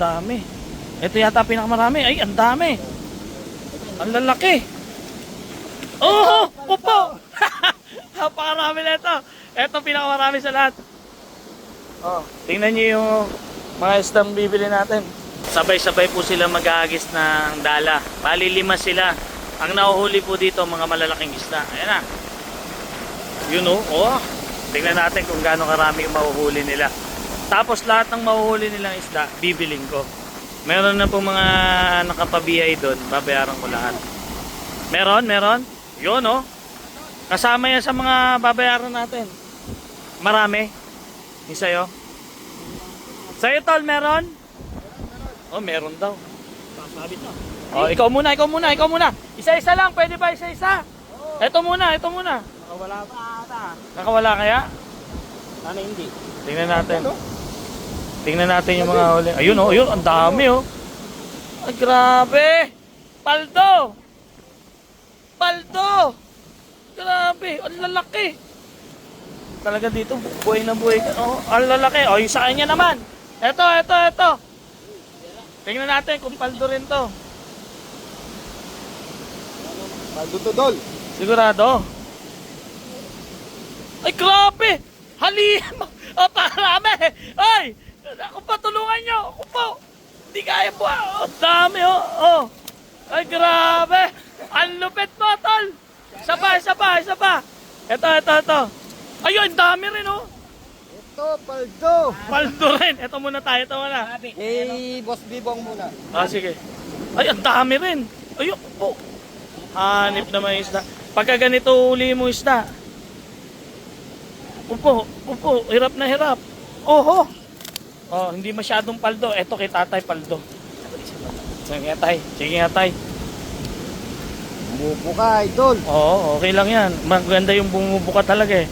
dami. Ito yata pinakamarami. Ay, ang dami. Ang lalaki. Oh, pupo. Napakarami na ito. Ito pinakamarami sa lahat. Oh, tingnan niyo yung mga isdang bibili natin. Sabay-sabay po sila mag-aagis ng dala. Bali 5 sila. Ang nahuhuli po dito mga malalaking isda. Ayan na. Yun oh. Tingnan natin kung gaano karami yung mahuhuli nila. Tapos lahat ng mahuhuli nilang isda, bibiling ko. Meron na po mga nakapabiyay doon. Babayaran ko lahat. Meron. Yun oh. Kasama yan sa mga babayaran natin. Marami. Yung sa'yo. Sa'yo tol, meron? Oh, meron daw. Sasabit na. Oh, ikaw muna. Isa-isa lang, pwede ba isa-isa? Ito muna. Nakawala pa ata. Nakawala kaya? Sana hindi. Tingnan natin yung mga huli. Ayun, ang dami oh. Ay, grabe. Paldo. Grabe, ang lalaki. Talaga dito, buhay na buhay. Oh, ang lalaki. Oh, yung sa kanya naman. Ito. Tingnan natin kung paldo rin to. Paldo to, Dol. Sigurado. Ay, grabe! Halima! Parami! Ay! Ako pa, tulungan nyo! Ako po! Hindi kaya po! Ang dami, oh! Ay, grabe! Ang lupit mo, tol! Isa pa! Ito! Ayun, dami rin, oh! Ito, paldo. Paldo rin! Ito muna. Boss Bibong muna. Ah, sige. Ay, ang dami rin! Ayun, po! Hanip naman yung isda. Pagka ganito uli mo isda, upo, hirap na hirap. Oho. Oh, hindi masyadong paldo. Eto kay tatay paldo. Sige nga tay. Bumubuka, Idol. Oo, okay lang yan. Maganda yung bumubuka talaga eh.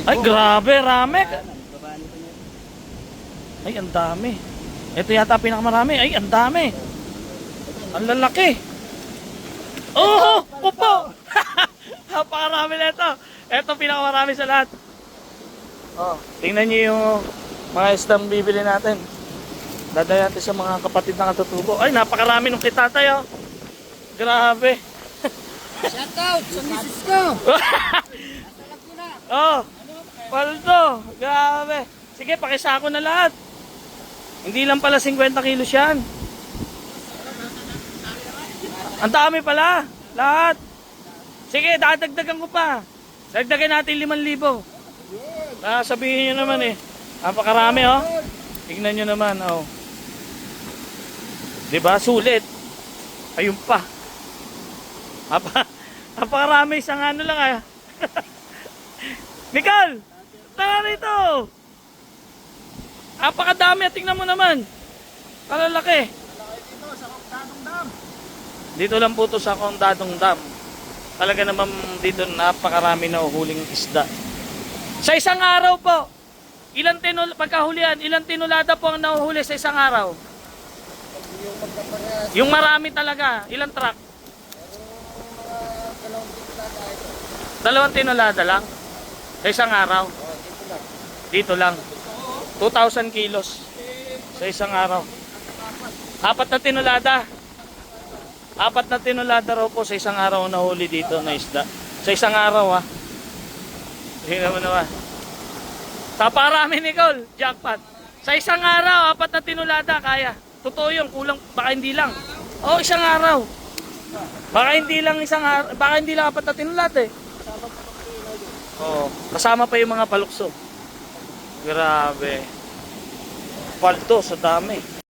Ay, grabe, rame. Ay, ang dami. Ito yata pinakamarami. Ay, ang dami. Ang lalaki. Oh, upo. Napakarami na ito. Ito pinakamarami sa lahat. Oh, tingnan niyo yung mga isdang bibili natin. Dadaya natin sa mga kapatid na katutubo. Ay, napakarami nung kitatay oh. Grabe. Shout out sa misis ko. Oh, paldo. Grabe. Sige, pakisako na lahat. Hindi lang pala 50 kilos yan. Ang dami pala. Lahat. Sige, dadagdagan ko pa. Dagdagan natin 5,000. Sabihin nyo naman eh. Napakarami oh. Tignan nyo naman oh. Diba? Sulit. Ayun pa. Napakarami. Isang ano lang ah. Nicole! Tara rito! Napakadami. Tingnan mo naman. Kalalaki. Dito sa Dadong Dam. Dito lang po to sa Dadong Dam. Talaga naman dito napakarami na uhuling isda. Sa isang araw po, pagkahulihan, ilang tinulada po ang nahuhuli sa isang araw? Yung marami talaga, ilang truck? 2 tinulada lang? Sa isang araw? Dito lang. 2,000 kilos sa isang araw. 4 na tinulada. 4 na tinulada raw po sa isang araw na huli dito na isda. Sa isang araw ha. Tingnan mo naman. Taparami Nicole, jackpot. Sa isang araw, 4 na tinulada, kaya. Totoo yun, kulang, baka hindi lang. Oh, isang araw. Baka hindi lang 4 na tinulada eh. Oh, kasama pa yung mga palukso. Grabe. Paldo sa dami.